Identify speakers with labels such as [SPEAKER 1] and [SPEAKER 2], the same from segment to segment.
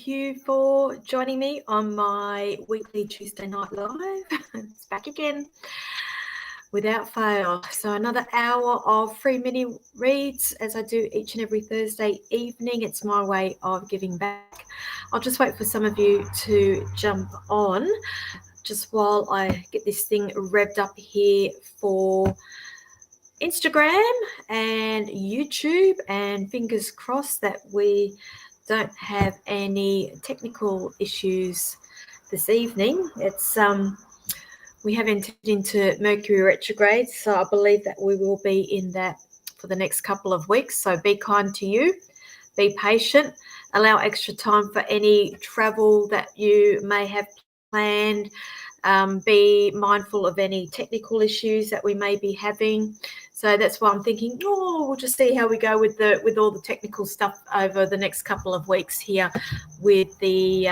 [SPEAKER 1] thank you for joining me on my weekly Tuesday night live. It's back again without fail. So another hour of free mini reads as I do each and every Thursday evening. It's my way of giving back. I'll just wait for some of you to jump on just while I get this thing revved up here for Instagram and YouTube, and fingers crossed that we don't have any technical issues this evening. It's we have entered into Mercury retrograde, so I believe that we will be in that for the next couple of weeks. So be kind to you, be patient, allow extra time for any travel that you may have planned. Be mindful of any technical issues that we may be having. So that's why I'm thinking, we'll just see how we go with all the technical stuff over the next couple of weeks here with the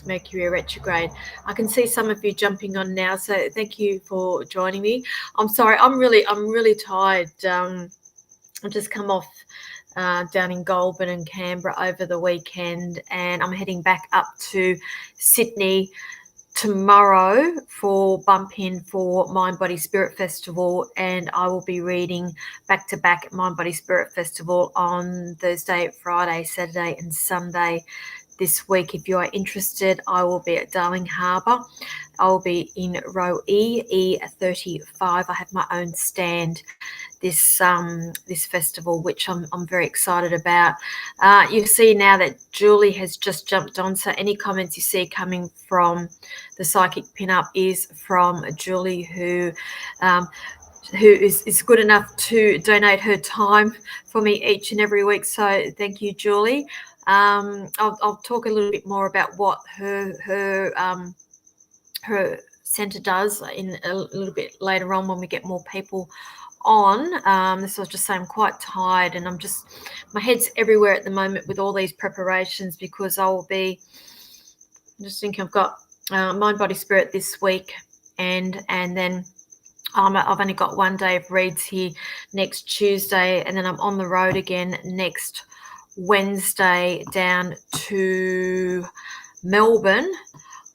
[SPEAKER 1] Mercury retrograde. I can see some of you jumping on now, so thank you for joining me. I'm sorry, I'm really tired. I've just come off down in Goulburn and Canberra over the weekend, and I'm heading back up to Sydney tomorrow for bump in for Mind Body Spirit Festival, and I will be reading back to back at Mind Body Spirit Festival on Thursday, Friday, Saturday and Sunday this week. If you are interested, I will be at Darling Harbour. I will be in row E35. I have my own stand this festival, which I'm very excited about. You see now that Julie has just jumped on, so any comments you see coming from the Psychic Pinup is from Julie, who is good enough to donate her time for me each and every week. So thank you, Julie. I'll talk a little bit more about what her centre does in a little bit later on when we get more people on. This was just saying I'm quite tired, and my head's everywhere at the moment with all these preparations, because I will be just thinking I've got Mind Body Spirit this week, and then I've only got one day of reads here next Tuesday, and then I'm on the road again next Wednesday down to Melbourne.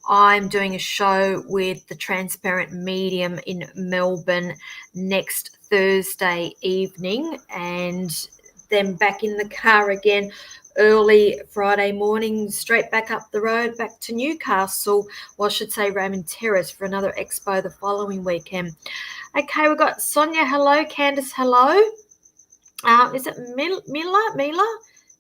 [SPEAKER 1] I'm doing a show with the Transparent Medium in Melbourne next Thursday evening, and then back in the car again early Friday morning, straight back up the road back to Newcastle, or I should say Raymond Terrace, for another expo the following weekend. Okay, we've got Sonia, hello. Candice, hello. Is it Mila?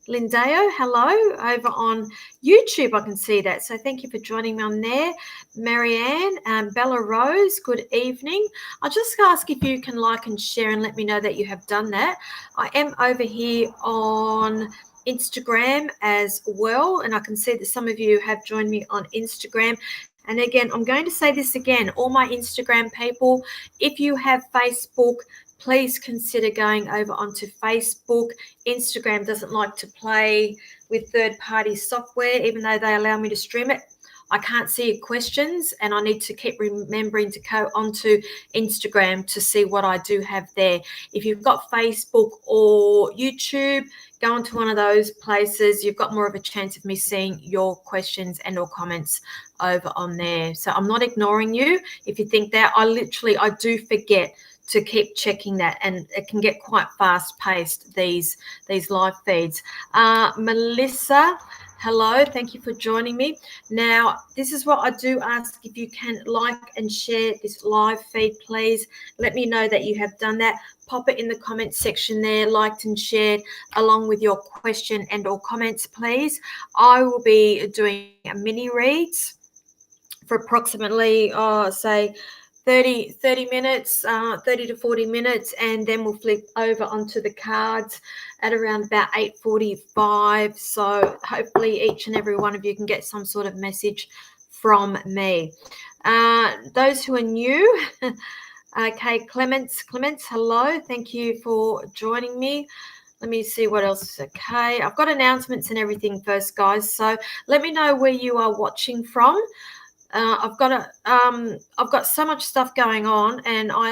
[SPEAKER 1] Lindeo, hello, over on YouTube. I can see that. So thank you for joining me on there. Marianne, Bella Rose, good evening. I'll just ask if you can like and share and let me know that you have done that. I am over here on Instagram as well, and I can see that some of you have joined me on Instagram. And again, I'm going to say this again, all my Instagram people, if you have Facebook, please consider going over onto Facebook. Instagram doesn't like to play with third-party software, even though they allow me to stream it. I can't see your questions, and I need to keep remembering to go onto Instagram to see what I do have there. If you've got Facebook or YouTube, go onto one of those places. You've got more of a chance of me seeing your questions and or comments over on there. So I'm not ignoring you. If you think that, I do forget to keep checking that, and it can get quite fast-paced, these live feeds. Melissa, hello, thank you for joining me. Now, this is what I do ask, if you can like and share this live feed, please. Let me know that you have done that. Pop it in the comments section there, liked and shared, along with your question and or comments, please. I will be doing a mini reads for approximately, say, 30 minutes, 30 to 40 minutes, and then we'll flip over onto the cards at around about 8:45. So hopefully each and every one of you can get some sort of message from me. Those who are new, okay, Clements, hello. Thank you for joining me. Let me see what else is okay. I've got announcements and everything first, guys. So let me know where you are watching from. I've got so much stuff going on, and I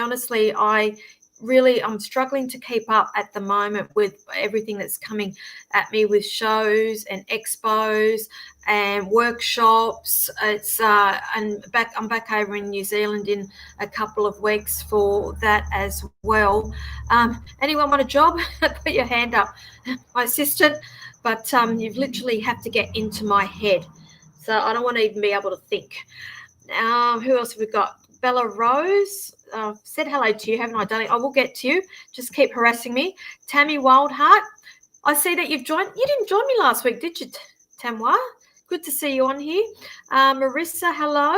[SPEAKER 1] really, I'm struggling to keep up at the moment with everything that's coming at me with shows and expos and workshops. It's and I'm back over in New Zealand in a couple of weeks for that as well. Anyone want a job? Put your hand up. My assistant, but you literally have to get into my head, so I don't want to even be able to think. Who else have we got? Bella Rose. Said hello to you, haven't I, darling? I will get to you. Just keep harassing me. Tammy Wildheart. I see that you've joined. You didn't join me last week, did you, Tamwa? Good to see you on here. Marissa, hello.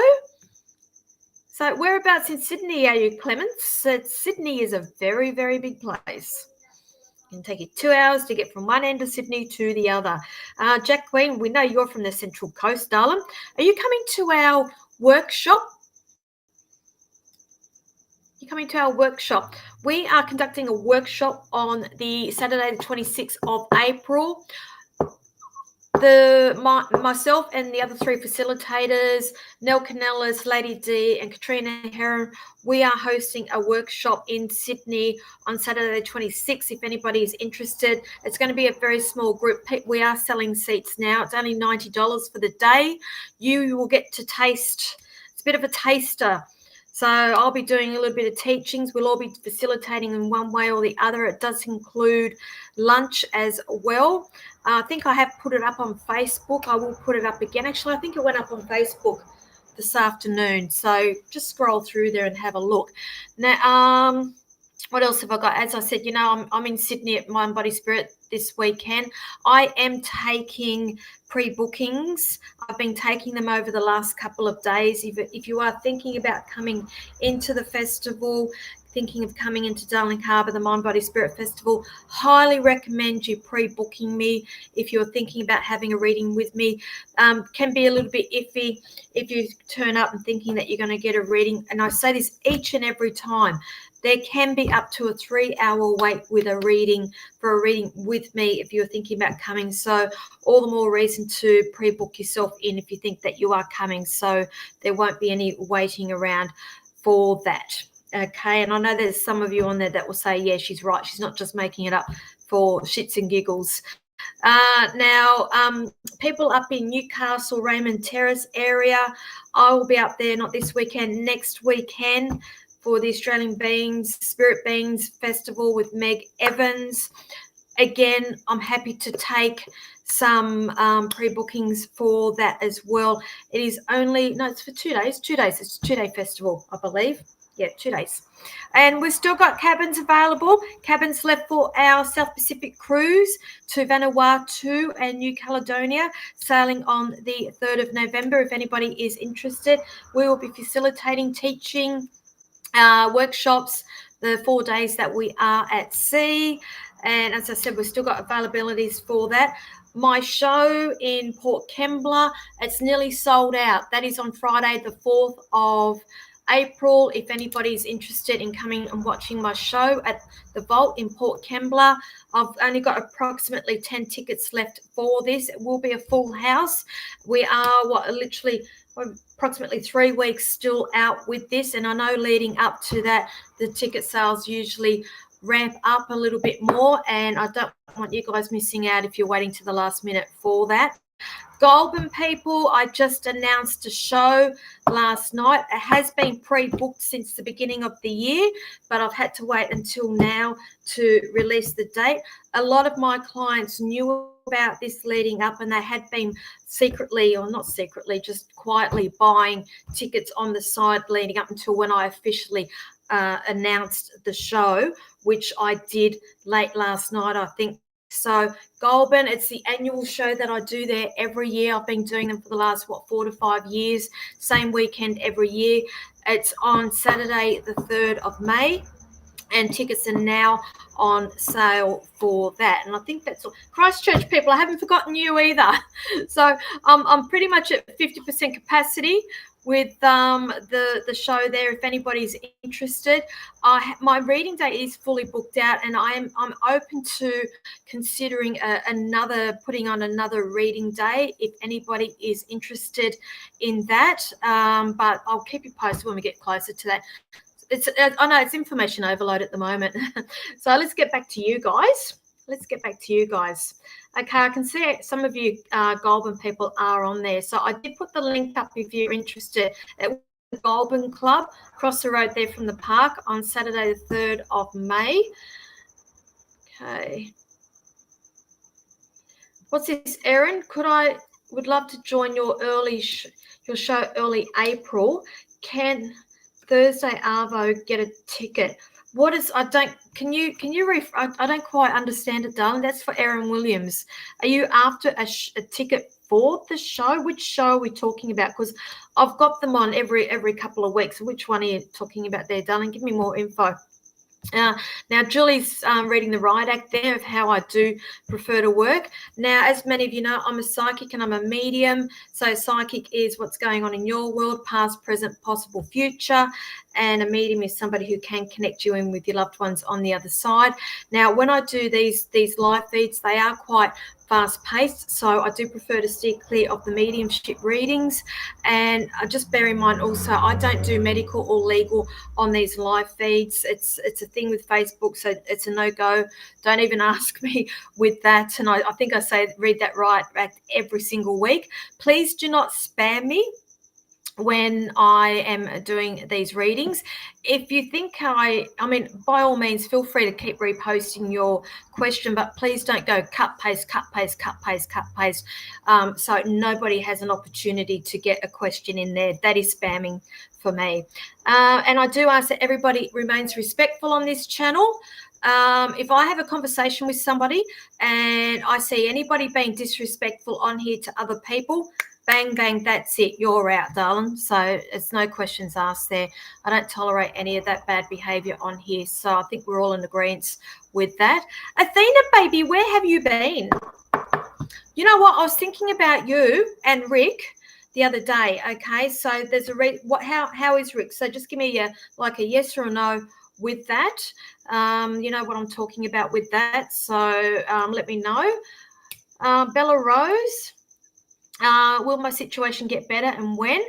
[SPEAKER 1] So whereabouts in Sydney are you, Clements? Sydney is a very, very big place. It can take you 2 hours to get from one end of Sydney to the other. Jack Queen, we know you're from the Central Coast, darling. Are you coming to our workshop? You're coming to our workshop. We are conducting a workshop on the Saturday, the 26th of April. Myself and the other three facilitators, Nell Canellis, Lady D, and Katrina Heron, we are hosting a workshop in Sydney on Saturday the 26th. If anybody is interested, it's going to be a very small group. We are selling seats now. It's only $90 for the day. You will get to taste. It's a bit of a taster. So I'll be doing a little bit of teachings. We'll all be facilitating in one way or the other. It does include lunch as well. I think I have put it up on Facebook. I will put it up again. Actually, I think it went up on Facebook this afternoon. So just scroll through there and have a look. Now, what else have I got? As I said, I'm in Sydney at Mind Body Spirit this weekend. I am taking pre-bookings. I've been taking them over the last couple of days. If you are thinking about coming into the festival, thinking of coming into Darling Harbour, the Mind Body Spirit Festival, highly recommend you pre-booking me if you're thinking about having a reading with me. Can be a little bit iffy if you turn up and thinking that you're going to get a reading. And I say this each and every time. There can be up to a 3-hour wait with a reading with me if you're thinking about coming. So all the more reason to pre-book yourself in if you think that you are coming. So there won't be any waiting around for that. Okay, and I know there's some of you on there that will say, yeah, she's right. She's not just making it up for shits and giggles. Now, people up in Newcastle, Raymond Terrace area, I will be up there, not this weekend, next weekend for the Australian Spirit Beings Festival with Meg Evans. Again, I'm happy to take some pre-bookings for that as well. It is it's for 2 days. 2 days. It's a 2-day festival, I believe. Yeah, 2 days. And we've still got cabins available. Cabins left for our South Pacific cruise to Vanuatu and New Caledonia, sailing on the 3rd of November. If anybody is interested, we will be facilitating, teaching, workshops the 4 days that we are at sea. And as I said, we've still got availabilities for that. My show in Port Kembla, it's nearly sold out. That is on Friday, the 4th of April. If anybody's interested in coming and watching my show at the Vault in Port Kembla, I've only got approximately 10 tickets left for this. It will be a full house. We are approximately 3 weeks still out with this, and I know leading up to that, the ticket sales usually ramp up a little bit more, and I don't want you guys missing out if you're waiting to the last minute for that. Goulburn people, I just announced a show last night. It has been pre-booked since the beginning of the year, but I've had to wait until now to release the date. A lot of my clients knew about this leading up, and they had been secretly, or not secretly, just quietly buying tickets on the side leading up until when I officially announced the show, which I did late last night, I think. So Goulburn, it's the annual show that I do there every year. I've been doing them for the last, 4 to 5 years, same weekend every year. It's on Saturday, the 3rd of May, and tickets are now on sale for that. And I think that's all. Christchurch people, I haven't forgotten you either. So I'm pretty much at 50% capacity with the show there. If anybody's interested, my reading date is fully booked out, and I'm open to considering putting on another reading day if anybody is interested in that. But I'll keep you posted when we get closer to that. I know it's information overload at the moment. So let's get back to you guys. Okay, I can see some of you Goulburn people are on there. So I did put the link up if you're interested at the Goulburn Club, across the road there from the park, on Saturday the 3rd of May. Okay. What's this, Erin? Would love to join your show early April. Can Thursday Arvo get a ticket? I don't quite understand it, darling. That's for Erin Williams. Are you after a ticket for the show? Which show are we talking about? Because I've got them on every couple of weeks. Which one are you talking about there, darling? Give me more info. Now, Julie's reading the riot act there of how I do prefer to work. Now, as many of you know, I'm a psychic and I'm a medium. So psychic is what's going on in your world, past, present, possible, future. And a medium is somebody who can connect you in with your loved ones on the other side. Now, when I do these live feeds, they are quite fast-paced, so I do prefer to steer clear of the mediumship readings. And just bear in mind also, I don't do medical or legal on these live feeds. It's a thing with Facebook, so it's a no-go. Don't even ask me with that. And I think I read that right every single week. Please do not spam me when I am doing these readings. If you think by all means, feel free to keep reposting your question, but please don't go cut, paste. So nobody has an opportunity to get a question in there. That is spamming for me. And I do ask that everybody remains respectful on this channel. If I have a conversation with somebody and I see anybody being disrespectful on here to other people, bang, bang, that's it. You're out, darling. So it's no questions asked there. I don't tolerate any of that bad behavior on here. So I think we're all in agreement with that. Athena, baby, where have you been? You know what? I was thinking about you and Rick the other day. Okay, so there's how is Rick? So just give me a yes or a no with that. You know what I'm talking about with that. So let me know. Bella Rose. Will my situation get better and when?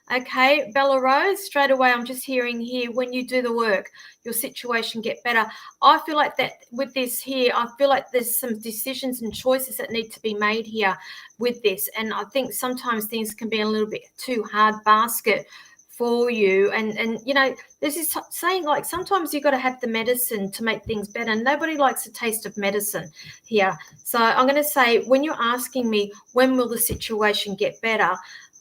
[SPEAKER 1] Okay, Bella Rose, straight away I'm just hearing here, when you do the work, your situation get better. I feel like that with this here, I feel like there's some decisions and choices that need to be made here with this. And I think sometimes things can be a little bit too hard basket for you. And you know, there's this saying, like, sometimes you've got to have the medicine to make things better. Nobody likes a taste of medicine here. So I'm going to say, when you're asking me, when will the situation get better?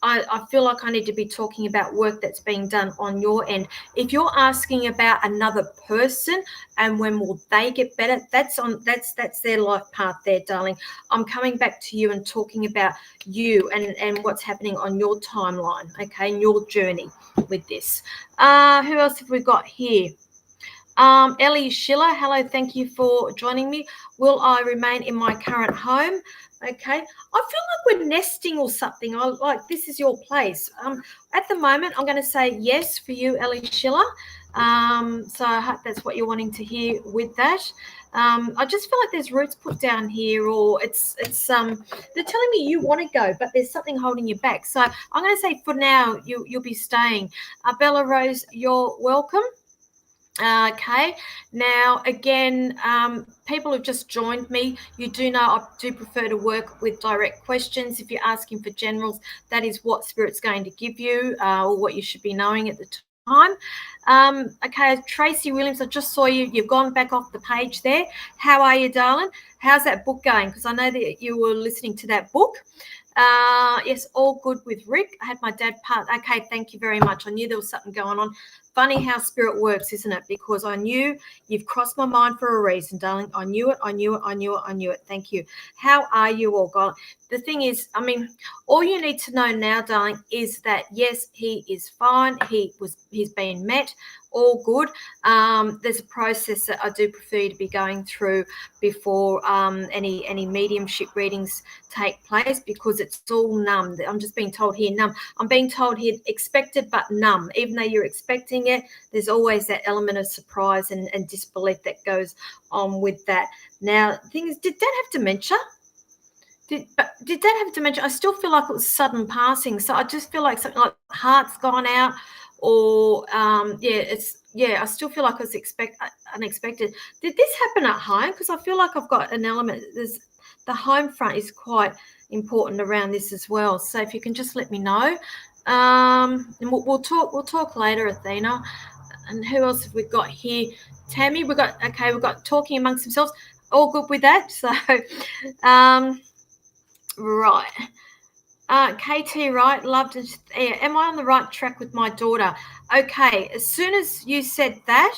[SPEAKER 1] I feel like I need to be talking about work that's being done on your end. If you're asking about another person and when will they get better, that's their life path there, darling. I'm coming back to you and talking about you and what's happening on your timeline, okay, and your journey with this. Who else have we got here? Ellie Schiller, hello, thank you for joining me. Will I remain in my current home? Okay, I feel like we're nesting or something. This is your place. At the moment, I'm going to say yes for you, Ellie Schiller. So I hope that's what you're wanting to hear with that. I just feel like there's roots put down here, or it's they're telling me you want to go, but there's something holding you back. So I'm going to say for now you'll be staying. Bella Rose, you're welcome. Okay, now again, people who've just joined me, you do know I do prefer to work with direct questions. If you're asking for generals, that is what Spirit's going to give you, or what you should be knowing at the time. Okay, Tracy Williams, I just saw you. You've gone back off the page there. How are you, darling? How's that book going? Because I know that you were listening to that book. Yes, all good with Rick. I had my dad part. Okay, thank you very much. I knew there was something going on. Funny how Spirit works, isn't it? Because I knew you've crossed my mind for a reason, darling. I knew it. Thank you. How are you all, God? The thing is, all you need to know now, darling, is that yes, he is fine. He's been met. All good. There's a process that I do prefer you to be going through before any mediumship readings take place, because it's all numb. I'm just being told here numb. I'm being told here expected but numb. Even though you're expecting it, there's always that element of surprise and disbelief that goes on with that. Now, the thing is, did Dad have dementia? Did Dad have dementia? I still feel like it was sudden passing. So I just feel like something like heart's gone out, or it's yeah, I still feel like it was unexpected. Did this happen at home? Because I feel like I've got an element. There's the home front is quite important around this as well. So if you can just let me know, and we'll talk later, Athena. And who else have we got here? Tammy, we've got talking amongst themselves. All good with that. So, right. KT, right? Loved it. Am I on the right track with my daughter? Okay. As soon as you said that,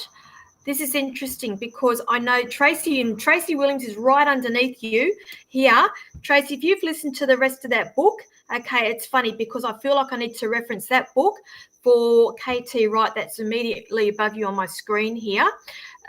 [SPEAKER 1] this is interesting because I know Tracy Williams is right underneath you here. Tracy, if you've listened to the rest of that book, okay, it's funny because I feel like I need to reference that book for KT, right? That's immediately above you on my screen here.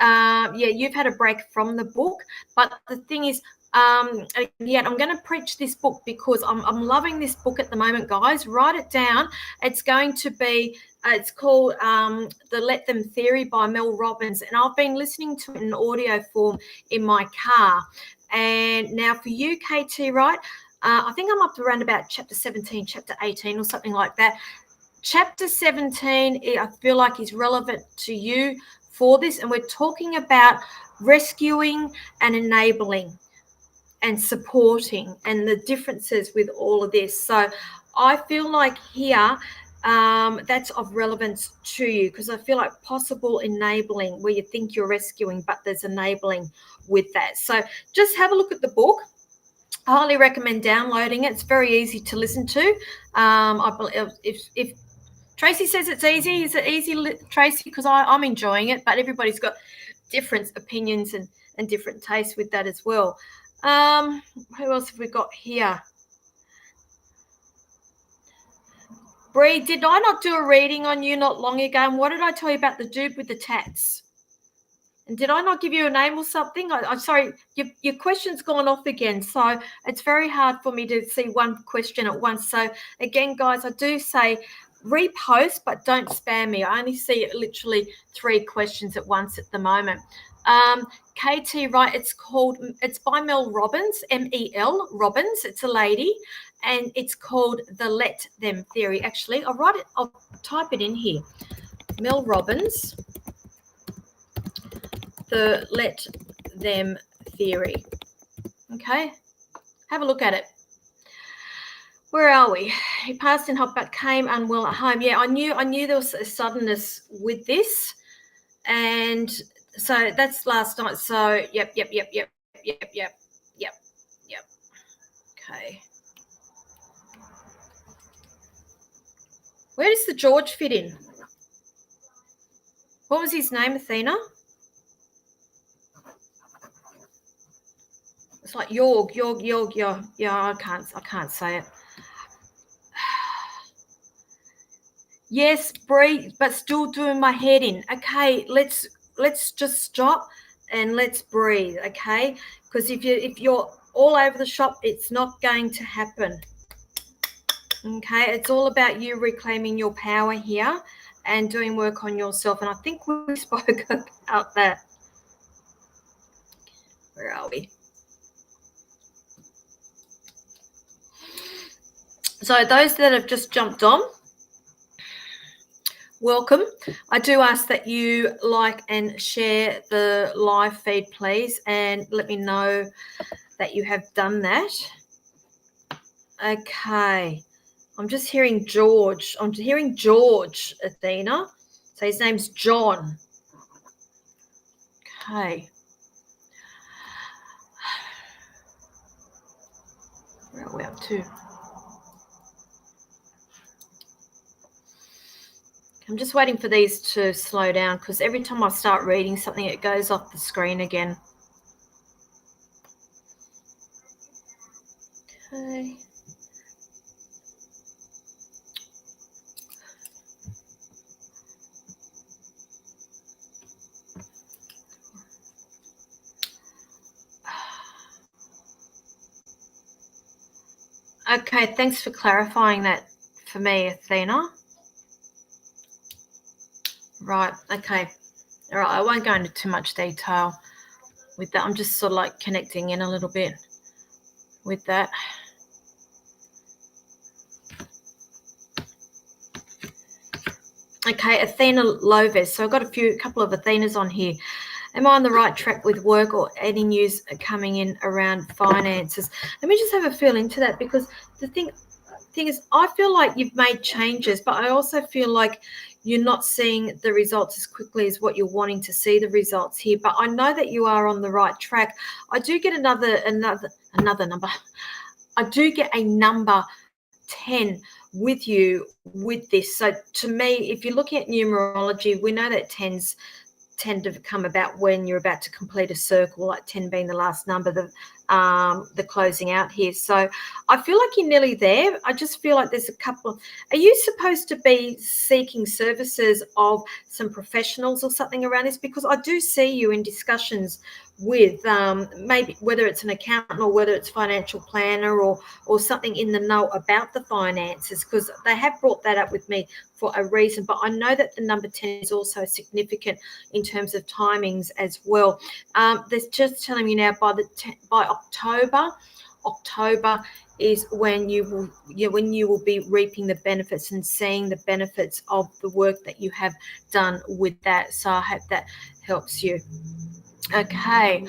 [SPEAKER 1] Yeah, you've had a break from the book, but the thing is, yeah, I'm going to preach this book because I'm loving this book at the moment, guys. Write it down. It's going to be, it's called The Let Them Theory by Mel Robbins, and I've been listening to it in audio form in my car. And now for you, KT, right? I think I'm up to around about chapter 17, chapter 18 or something like that. Chapter 17, I feel like is relevant to you for this, and we're talking about rescuing and enabling and supporting and the differences with all of this. So I feel like here that's of relevance to you because I feel like possible enabling where you think you're rescuing, but there's enabling with that. So just have a look at the book. I highly recommend downloading it. It's very easy to listen to. I believe if Tracy says it's easy, is it easy, Tracy? Because I'm enjoying it, but everybody's got different opinions and different tastes with that as well. Who else have we got here? Bree, did I not do a reading on you not long ago? And what did I tell you about the dude with the tats? And did I not give you a name or something? I'm sorry, your question's gone off again. So it's very hard for me to see one question at once. So again, guys, I do say repost, but don't spam me. I only see literally 3 questions at once at the moment. KT, right, it's by Mel Robbins, M-E-L, Robbins. It's a lady, and it's called The Let Them Theory. Actually, I'll type it in here. Mel Robbins, The Let Them Theory. Okay, have a look at it. Where are we? He passed in hot but came unwell at home. Yeah, I knew there was a suddenness with this, and so that's last night. So yep. Okay. Where does the George fit in? What was his name, Athena? It's like Yorg. Yeah, I can't say it. Yes, Bree, but still doing my head in. Okay, let's just stop and let's breathe, okay? Because if you're all over the shop, it's not going to happen. Okay, it's all about you reclaiming your power here and doing work on yourself. And I think we spoke about that. Where are we? So those that have just jumped on, welcome. I do ask that you like and share the live feed, please, and let me know that you have done that. Okay. I'm just hearing George. I'm hearing George, Athena. So his name's John. Okay. Where are we up to? I'm just waiting for these to slow down because every time I start reading something, it goes off the screen again. Okay. Okay, thanks for clarifying that for me, Athena. Right, okay. All right, I won't go into too much detail with that. I'm just sort of like connecting in a little bit with that. Okay, Athena Loves. So I've got a couple of Athenas on here. Am I on the right track with work or any news coming in around finances? Let me just have a feel into that, because the thing is, I feel like you've made changes, but I also feel like you're not seeing the results as quickly as what you're wanting to see the results here. But I know that you are on the right track. I do get another number. I do get a number 10 with you with this. So to me, if you're looking at numerology, we know that 10s tend to come about when you're about to complete a circle, like 10 being the last number, the closing out here. So I feel like you're nearly there. I just feel like there's a couple. Are you supposed to be seeking services of some professionals or something around this? Because I do see you in discussions with maybe whether it's an accountant or whether it's financial planner or something in the know about the finances, because they have brought that up with me for a reason. But I know that the number 10 is also significant in terms of timings as well. They're just telling me now by October is when you will be reaping the benefits and seeing the benefits of the work that you have done with that. So I hope that helps you. Okay.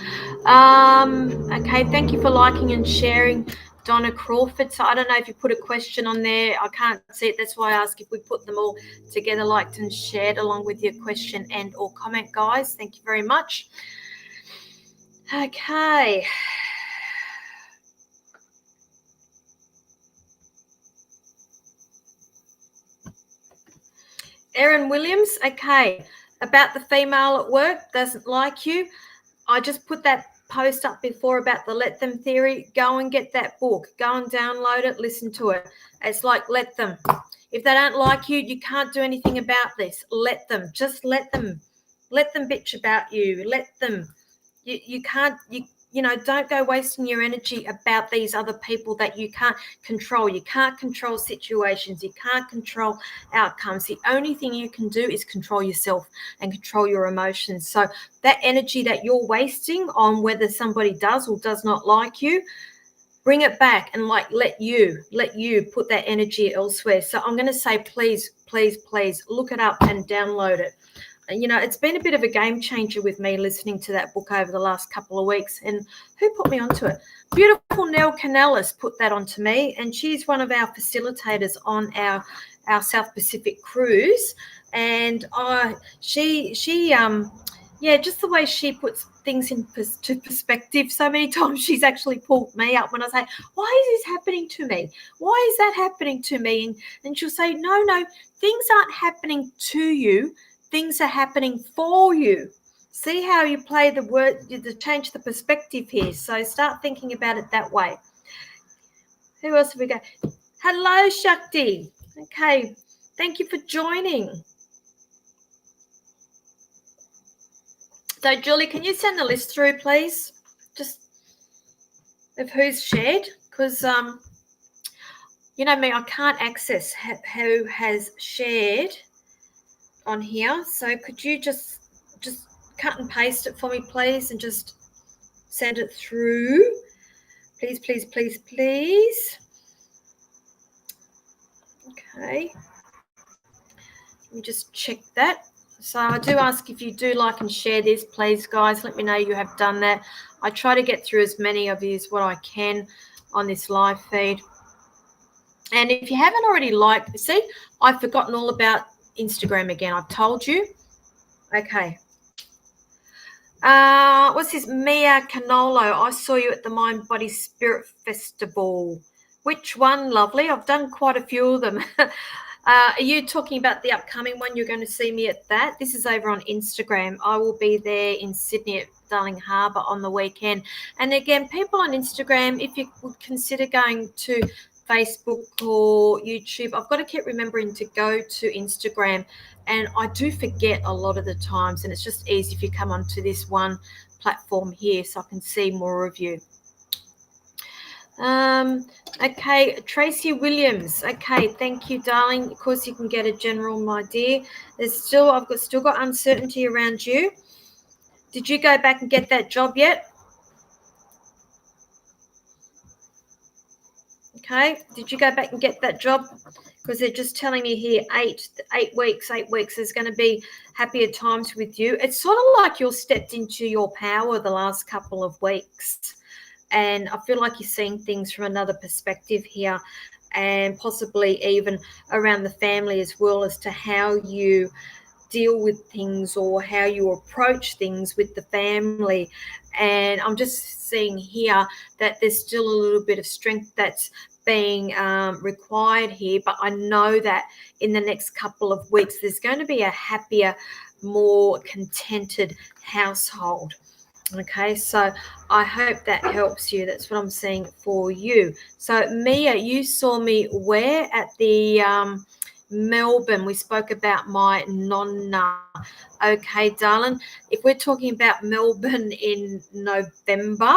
[SPEAKER 1] Okay, thank you for liking and sharing, Donna Crawford. So I don't know if you put a question on there. I can't see it. That's why I ask if we put them all together, liked and shared along with your question and or comment, guys. Thank you very much. Okay. Erin Williams. Okay. About the female at work, doesn't like you. I just put that post up before about the let them theory. Go and get that book. Go and download it. Listen to it. It's like, let them. If they don't like you, you can't do anything about this. Let them. Just let them. Let them bitch about you. Let them. You can't. Don't go wasting your energy about these other people that you can't control. You can't control situations. You can't control outcomes. The only thing you can do is control yourself and control your emotions. So that energy that you're wasting on whether somebody does or does not like you, bring it back and let you put that energy elsewhere. So I'm going to say, please look it up and download it. It's been a bit of a game changer with me listening to that book over the last couple of weeks. And who put me onto it? Beautiful Nell Canellis put that onto me, and she's one of our facilitators on our South Pacific cruise. And just the way she puts things into perspective. So many times she's actually pulled me up when I say, why is this happening to me? Why is that happening to me? And she'll say, no, things aren't happening to you. Things are happening for you. See how you play the word, to change the perspective here. So start thinking about it that way. Who else have we got? Hello, Shakti. Okay. Thank you for joining. So, Julie, can you send the list through, please? Just of who's shared, because you know me, I can't access who has shared on here. So could you just cut and paste it for me, please, and just send it through, please. Okay, let me just check that. So I do ask if you do like and share this, please, guys. Let me know you have done that. I try to get through as many of you as what I can on this live feed. And if you haven't already liked, see, I've forgotten all about Instagram again. I've told you. Okay. What's this? Mia Canolo. I saw you at the Mind Body Spirit Festival. Which one, lovely? I've done quite a few of them. Are you talking about the upcoming one? You're going to see me at that. This is over on Instagram. I will be there in Sydney at Darling Harbour on the weekend. And again, people on Instagram, if you would consider going to Facebook or YouTube, I've got to keep remembering to go to Instagram, and I do forget a lot of the times, and it's just easy if you come onto this one platform here so I can see more of you. Okay, Tracy Williams. Okay, thank you, darling. Of course, you can get a general idea. I've still got uncertainty around you. Did you go back and get that job yet? Okay, did you go back and get that job? because they're just telling me here 8 weeks. There's going to be happier times with you. It's sort of like you're stepped into your power the last couple of weeks. And I feel like you're seeing things from another perspective here, and possibly even around the family as well, as to how you deal with things or how you approach things with the family. And I'm just seeing here that there's still a little bit of strength that's being required here, but I know that in the next couple of weeks there's going to be a happier, more contented household. Okay, so I hope that helps you. That's what I'm seeing for you. So Mia, you saw me where? At the Melbourne. We spoke about my nonna. Okay, darling. If we're talking about Melbourne in November,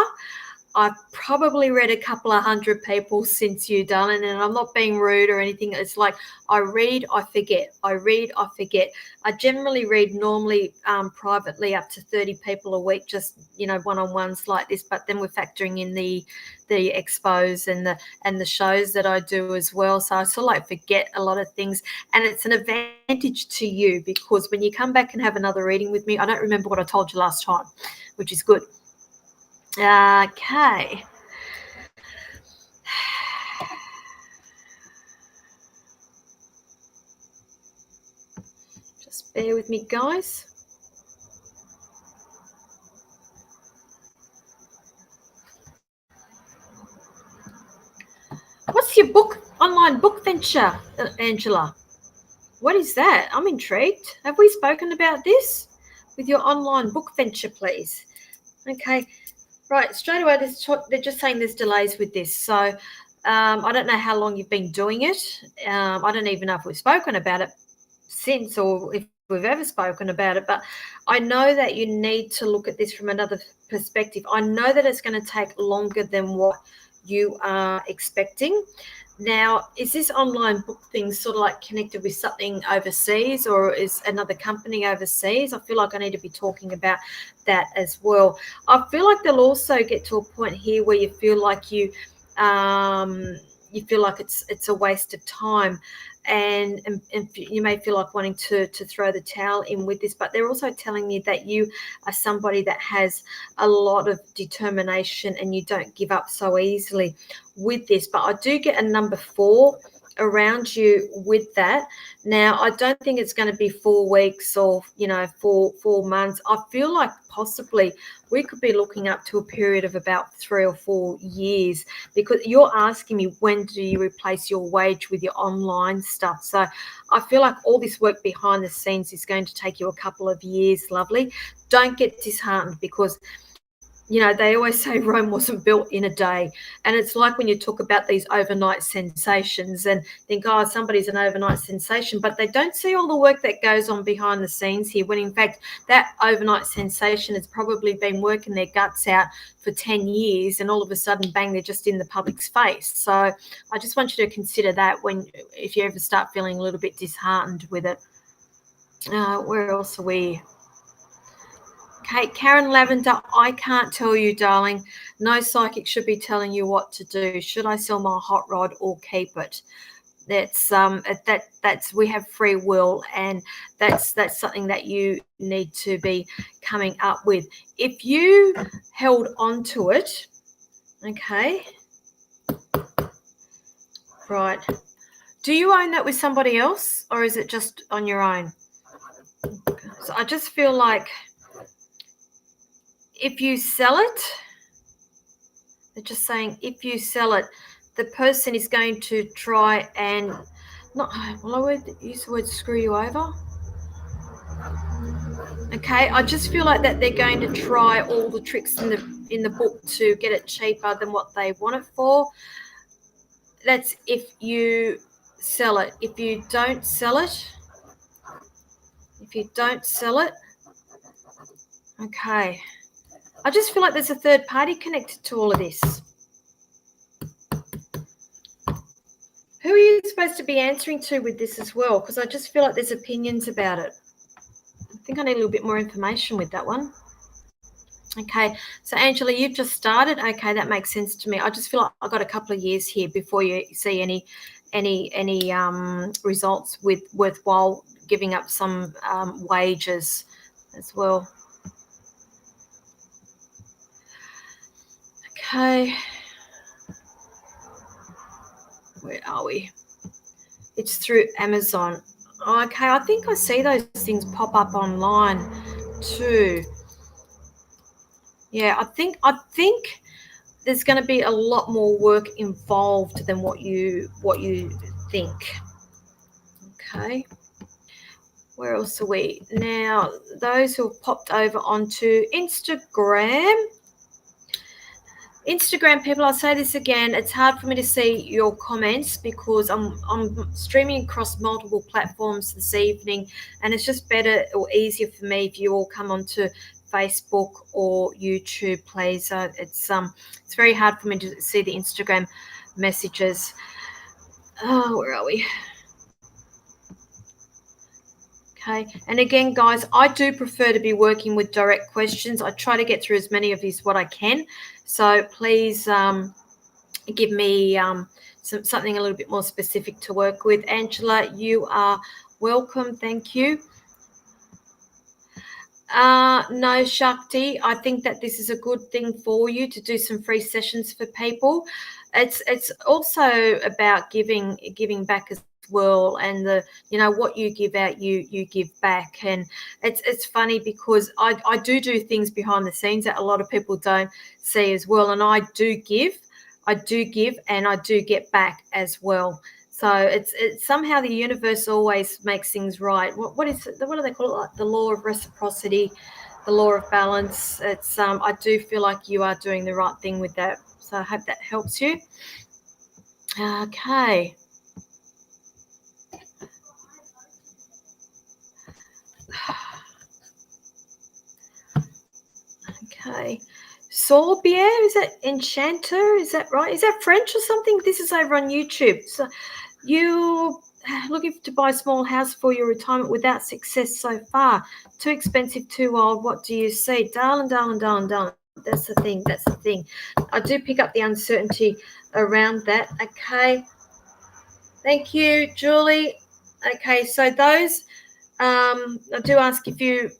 [SPEAKER 1] I've probably read a couple of hundred people since you, darling, and I'm not being rude or anything. It's like I read, I forget. I read, I forget. I generally read normally privately up to 30 people a week, just one-on-ones like this. But then we're factoring in the expos and the shows that I do as well. So I sort of like forget a lot of things, and it's an advantage to you because when you come back and have another reading with me, I don't remember what I told you last time, which is good. Okay. Just bear with me, guys. What's your online book venture, Angela? What is that? I'm intrigued. Have we spoken about this with your online book venture, please? Okay. Right, straight away, they're just saying there's delays with this. So I don't know how long you've been doing it. I don't even know if we've spoken about it since or if we've ever spoken about it. But I know that you need to look at this from another perspective. I know that it's going to take longer than what you are expecting. Now, is this online book thing sort of like connected with something overseas, or is another company overseas? I feel like I need to be talking about that as well. I feel like they'll also get to a point here where you feel like you feel like it's a waste of time. And you may feel like wanting to throw the towel in with this, but they're also telling me that you are somebody that has a lot of determination and you don't give up so easily with this. But I do get a number 4 around you with that. Now, I don't think it's going to be 4 weeks or 4 months. I feel like possibly we could be looking up to a period of about 3 or 4 years, because you're asking me when do you replace your wage with your online stuff. So I feel like all this work behind the scenes is going to take you a couple of years, lovely. Don't get disheartened, because they always say Rome wasn't built in a day. And it's like when you talk about these overnight sensations and think, oh, somebody's an overnight sensation, but they don't see all the work that goes on behind the scenes here, when in fact that overnight sensation has probably been working their guts out for 10 years, and all of a sudden, bang, they're just in the public's face. So I just want you to consider that if you ever start feeling a little bit disheartened with it. Where else are we? Okay, Karen Lavender, I can't tell you, darling. No psychic should be telling you what to do. Should I sell my hot rod or keep it? That's we have free will, and that's something that you need to be coming up with. If you held on to it, okay, right. Do you own that with somebody else, or is it just on your own? So I just feel like if you sell it, they're just saying if you sell it, the person is going to try and I would use the word screw you over. Okay, I just feel like that they're going to try all the tricks in the book to get it cheaper than what they want it for. That's if you sell it. If you don't sell it, okay. I just feel like there's a third party connected to all of this. Who are you supposed to be answering to with this as well? Because I just feel like there's opinions about it. I think I need a little bit more information with that one. Okay, so Angela, you've just started. Okay, that makes sense to me. I just feel like I've got a couple of years here before you see any results with worthwhile giving up some wages as well. Okay, where are we? It's through Amazon. Okay, I think I see those things pop up online too. Yeah, I think there's going to be a lot more work involved than what you think. Okay. Where else are we? Now, those who have popped over onto Instagram. Instagram people, I'll say this again, it's hard for me to see your comments because I'm streaming across multiple platforms this evening, and it's just better or easier for me if you all come onto Facebook or YouTube, please. It's very hard for me to see the Instagram messages. Oh, where are we? Okay, and again, guys, I do prefer to be working with direct questions. I try to get through as many of these what I can. So please give me something a little bit more specific to work with. Angela, you are welcome. Thank you. No, Shakti, I think that this is a good thing for you to do some free sessions for people. It's also about giving back as well, and what you give out, you give back. And it's funny because I do things behind the scenes that a lot of people don't see as well, and I do give and I do get back as well. So it's somehow the universe always makes things right. What do they call it? Like the law of reciprocity, the law of balance. It's I do feel like you are doing the right thing with that. So I hope that helps you. Okay. Okay. Sorbier, is that Enchanter? Is that right? Is that French or something? This is over on YouTube. So you looking to buy a small house for your retirement without success so far. Too expensive, too old. What do you see? Darling. That's the thing. I do pick up the uncertainty around that. Okay. Thank you, Julie. Okay, so those, I do ask if you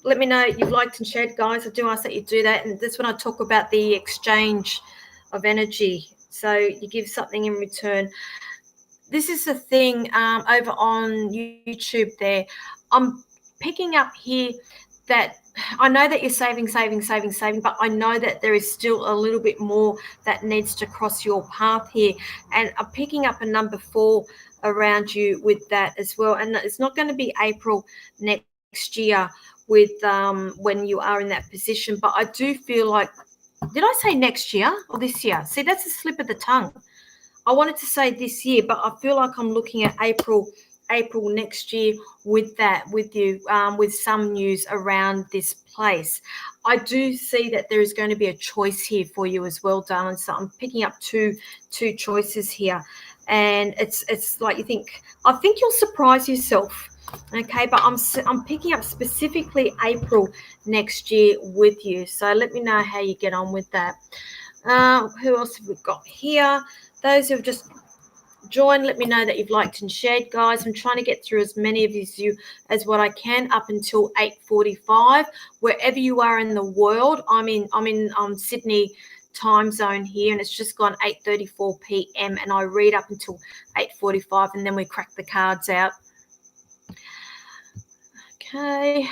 [SPEAKER 1] let me know you've liked and shared, guys. I do ask that you do that. And this when I talk about the exchange of energy. So you give something in return. This is the thing over on YouTube there. I'm picking up here that I know that you're saving, but I know that there is still a little bit more that needs to cross your path here. And I'm picking up a number 4 around you with that as well. And it's not going to be April next year with when you are in that position. But I do feel like, did I say next year or this year? See, that's a slip of the tongue. I wanted to say this year, but I feel like I'm looking at April next year with you, with some news around this place. I do see that there is going to be a choice here for you as well, darling. So I'm picking up two choices here, and it's like I think you'll surprise yourself. Okay, but I'm picking up specifically April next year with you. So let me know how you get on with that. Who else have we got here? Those who have just joined, let me know that you've liked and shared, guys. I'm trying to get through as many of you as what I can up until 8:45. Wherever you are in the world, I'm in Sydney time zone here, and it's just gone 8:34 p.m. and I read up until 8:45, and then we crack the cards out. Okay.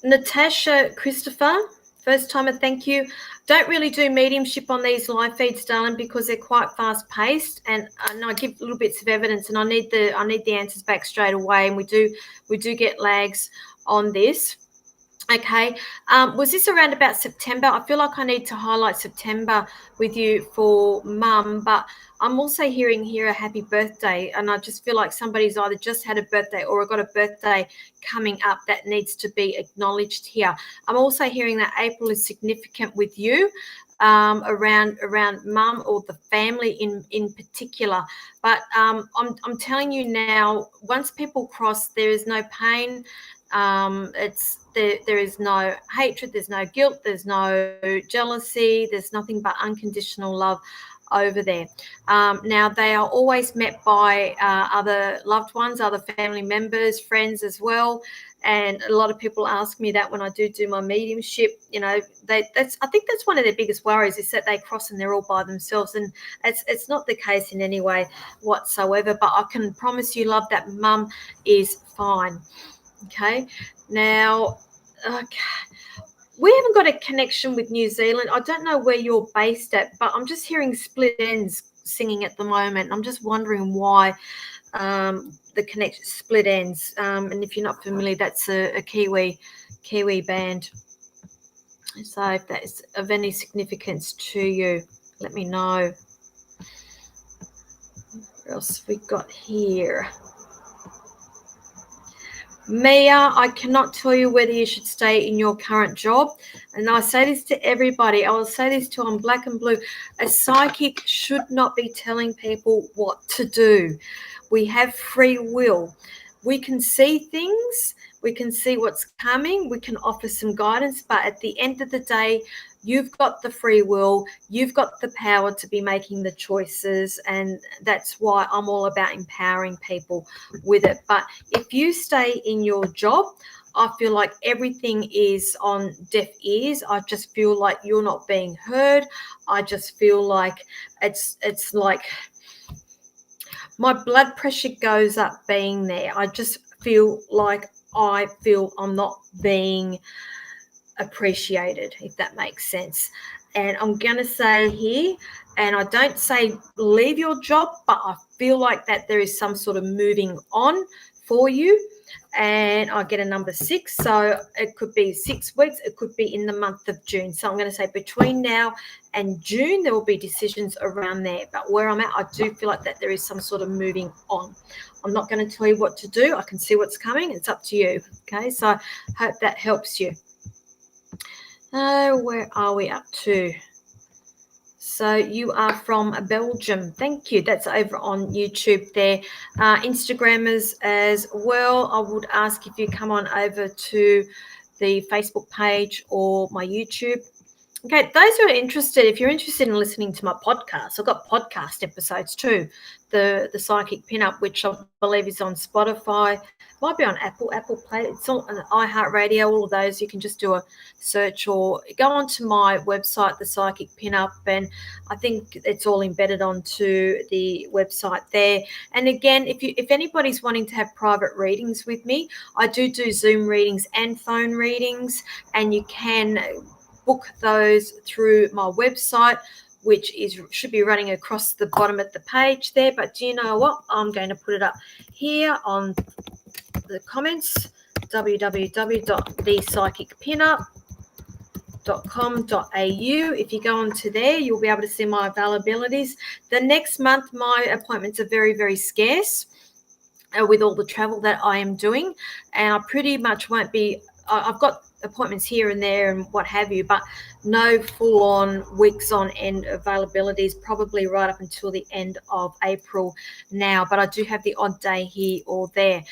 [SPEAKER 1] Natasha Christopher, first timer, thank you. Don't really do mediumship on these live feeds, darling, because they're quite fast paced, and I give little bits of evidence, and I need the answers back straight away, and we do get lags on this. Okay. Was this around about September? I feel like I need to highlight September with you for mum, but I'm also hearing here a happy birthday, and I just feel like somebody's either just had a birthday or got a birthday coming up that needs to be acknowledged here. I'm also hearing that April is significant with you. Around mum or the family in particular, but I'm telling you now, once people cross, there is no pain. There is no hatred, there's no guilt, there's no jealousy, there's nothing but unconditional love over there. Now, they are always met by other loved ones, other family members, friends as well. And a lot of people ask me that when I do my mediumship. You know, I think that's one of their biggest worries, is that they cross and they're all by themselves, and it's not the case in any way whatsoever. But I can promise you, love, that mum is fine. Okay, now, okay, we haven't got a connection with New Zealand. I don't know where you're based at, but I'm just hearing Split Ends singing at the moment. I'm just wondering why the connection Split Ends. And if you're not familiar, that's a Kiwi band. So if that is of any significance to you, let me know. What else we got here? Mia, I cannot tell you whether you should stay in your current job. And I say this to everybody. I will say this to on Black and Blue. A psychic should not be telling people what to do. We have free will. We can see things. We can see what's coming. We can offer some guidance. But at the end of the day, you've got the free will. You've got the power to be making the choices. And that's why I'm all about empowering people with it. But if you stay in your job, I feel like everything is on deaf ears. I just feel like you're not being heard. I just feel like it's like my blood pressure goes up being there. I just feel like I'm not being appreciated, if that makes sense. And I'm going to say here, and I don't say leave your job, but I feel like that there is some sort of moving on for you. And I get a number 6, so it could be 6 weeks, it could be in the month of June. So I'm going to say between now and June there will be decisions around there. But where I'm at, I do feel like that there is some sort of moving on. I'm not going to tell you what to do. I can see what's coming. It's up to you. Okay, so I hope that helps you. Where are we up to? So you are from Belgium. Thank you. That's over on YouTube there. Instagrammers as well. I would ask if you come on over to the Facebook page or my YouTube. Okay, those who are interested, if you're interested in listening to my podcast, I've got podcast episodes too. The Psychic Pinup, which I believe is on Spotify, might be on Apple Play. It's on iHeartRadio. All of those, you can just do a search or go onto my website, The Psychic Pinup, and I think it's all embedded onto the website there. And again, if anybody's wanting to have private readings with me, I do Zoom readings and phone readings, and you can book those through my website, which should be running across the bottom of the page there. But do you know what? I'm going to put it up here on the comments, www.thepsychicpinup.com.au. If you go onto there, you'll be able to see my availabilities. The next month, my appointments are very, very scarce with all the travel that I am doing, and I pretty much won't be. I've got appointments here and there and what have you, but no full-on weeks on end availabilities, probably right up until the end of April now. But I do have the odd day here or there.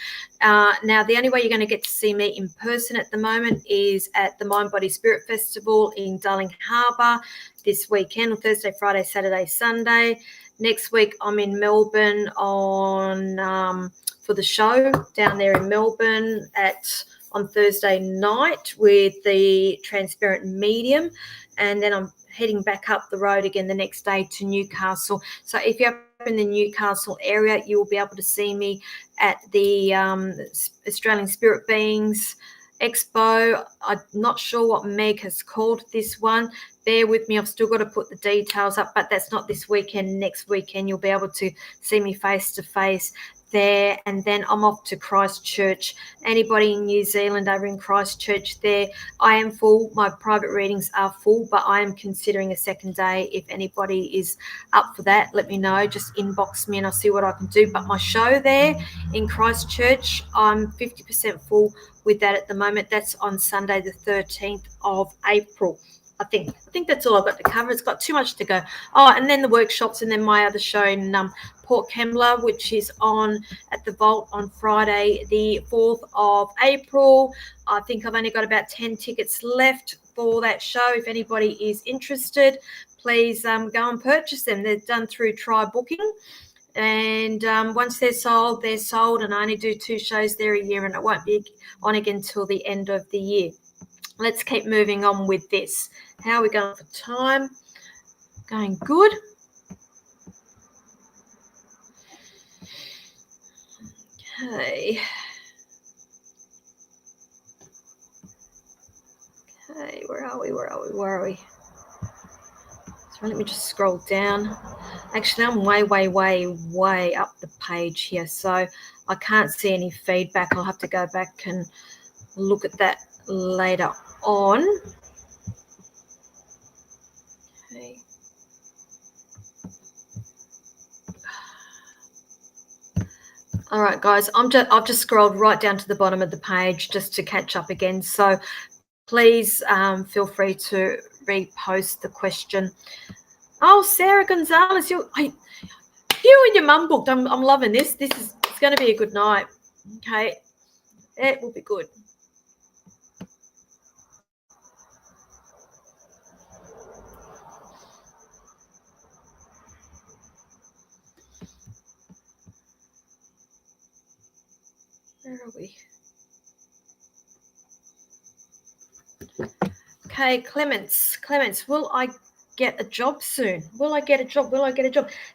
[SPEAKER 1] Now, the only way you're going to get to see me in person at the moment is at the Mind Body Spirit Festival in Darling Harbour this weekend, on Thursday, Friday, Saturday, Sunday. Next week, I'm in Melbourne for the show down there in Melbourne on Thursday night with the Transparent Medium, and then I'm heading back up the road again the next day to Newcastle. So if you're up in the Newcastle area, you will be able to see me at the Australian Spirit Beings Expo. I'm not sure what Meg has called this one. Bear with me, I've still got to put the details up, but that's not this weekend. Next weekend, you'll be able to see me face to face there, and then I'm off to Christchurch. Anybody in New Zealand over in Christchurch there, I am full. My private readings are full, but I am considering a second day. If anybody is up for that, let me know. Just inbox me and I'll see what I can do. But my show there in Christchurch, I'm 50% full with that at the moment. That's on Sunday the 13th of April. I think that's all I've got to cover. It's got too much to go. Oh, and then the workshops, and then my other show in Port Kembla, which is on at the Vault on Friday, the 4th of April. I think I've only got about 10 tickets left for that show. If anybody is interested, please go and purchase them. They're done through Try Booking. And once they're sold, and I only do 2 shows there a year, and it won't be on again until the end of the year. Let's keep moving on with this. How are we going for time? Going good. Okay. Okay, where are we? So let me just scroll down. Actually, I'm way up the page here, so I can't see any feedback. I'll have to go back and look at that later on. Okay. All right, guys, I've just scrolled right down to the bottom of the page just to catch up again. So please feel free to repost the question. Oh, Sarah Gonzalez, you and your mum booked. I'm loving this. It's going to be a good night. Okay, it will be good. Where are we? Okay, Clements, will I get a job soon? Will I get a job?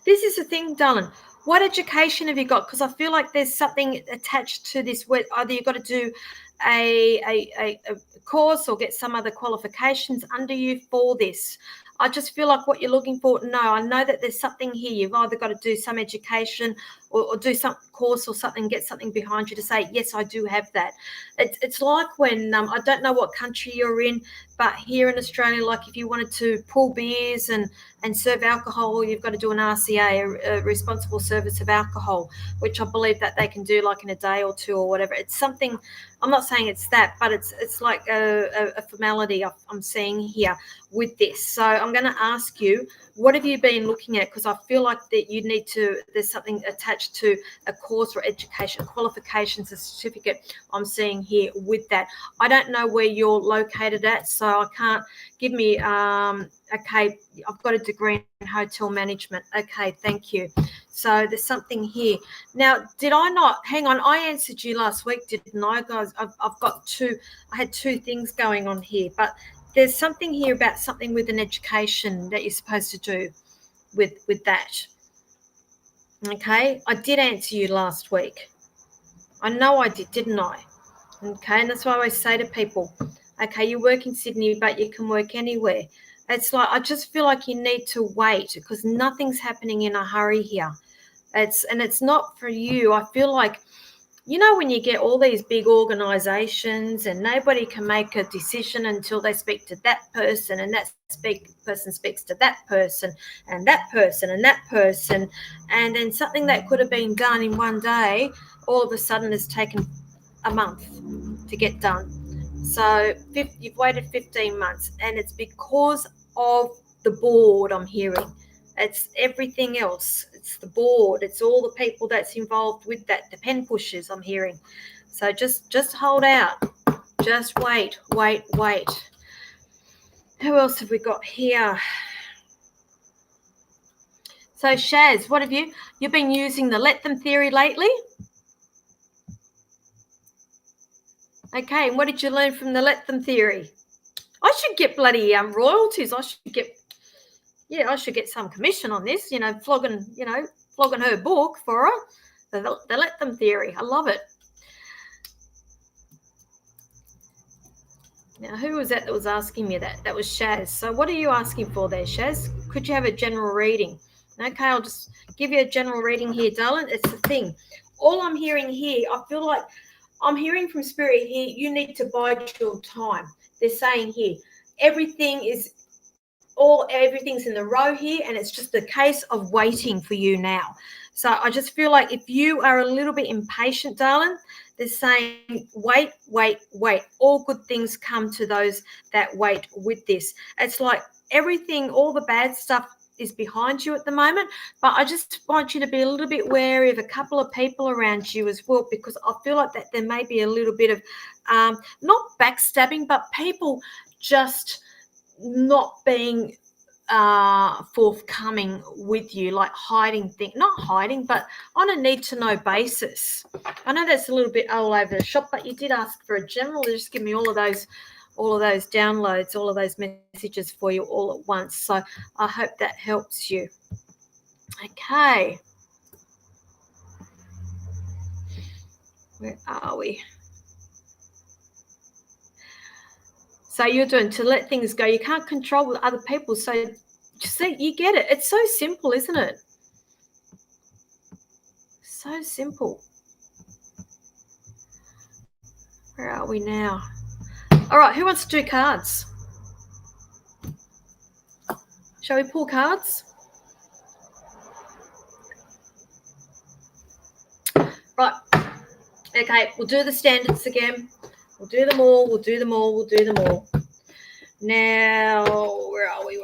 [SPEAKER 1] This is the thing, darling. What education have you got? Because I feel like there's something attached to this where either you've got to do a course or get some other qualifications under you for this. I just feel like what you're looking for, no, I know that there's something here. You've either got to do some education or do some course or something, get something behind you to say, yes, I do have that. It's like when, I don't know what country you're in, but here in Australia, like if you wanted to pull beers and serve alcohol, you've got to do an RCA, a responsible service of alcohol, which I believe that they can do like in a day or two or whatever. It's something, I'm not saying it's that, but it's like a formality I'm seeing here with this. So I'm going to ask you, what have you been looking at? Because I feel like that you need to, there's something attached to a course or education, qualifications, a certificate I'm seeing here with that. I don't know where you're located at, so I can't give me, okay, I've got a degree in hotel management. Okay, thank you. So there's something here. Now, did I not, hang on, I answered you last week, didn't I, guys? I've got I had 2 things going on here, but there's something here about something with an education that you're supposed to do with that. Okay, I did answer you last week. I know I did, didn't I? Okay, and that's why I always say to people, okay, you work in Sydney, but you can work anywhere. It's like, I just feel like you need to wait because nothing's happening in a hurry here. It's not for you. I feel like, you know, when you get all these big organizations and nobody can make a decision until they speak to that person, and that person speaks to that person and that person and that person, and then something that could have been done in one day all of a sudden has taken a month to get done. So you've waited 15 months, and it's because of the board, I'm hearing. It's everything else. It's the board. It's all the people that's involved with that, the pen pushers, I'm hearing. So just hold out. Just wait. Who else have we got here? So Shaz, what have you've been using the let them theory lately? Okay, and what did you learn from the let them theory? I should get bloody royalties. I should get some commission on this, flogging her book for her. The let them theory. I love it. Now, who was that was asking me that? That was Shaz. So what are you asking for there, Shaz? Could you have a general reading? Okay, I'll just give you a general reading here, darling. It's the thing. all I'm hearing here, I feel like I'm hearing from Spirit here, you need to bide your time. They're saying here, everything's in the row here, and it's just a case of waiting for you now. So I just feel like if you are a little bit impatient, darling, they're saying wait. All good things come to those that wait with this. It's like everything, all the bad stuff is behind you at the moment, but I just want you to be a little bit wary of a couple of people around you as well, because I feel like that there may be a little bit of not backstabbing, but people just not being forthcoming with you, like hiding things, not hiding, but on a need to know basis. I know that's a little bit all over the shop, but you did ask for a general. Just give me all of those downloads, all of those messages for you all at once. So I hope that helps you. Okay. Where are we? So you're doing to let things go. You can't control what other people. So see, you get it. It's so simple, isn't it? So simple. Where are we now? All right, who wants to do cards? Shall we pull cards? Right. Okay, we'll do the standards again. We'll do them all. Now, where are we?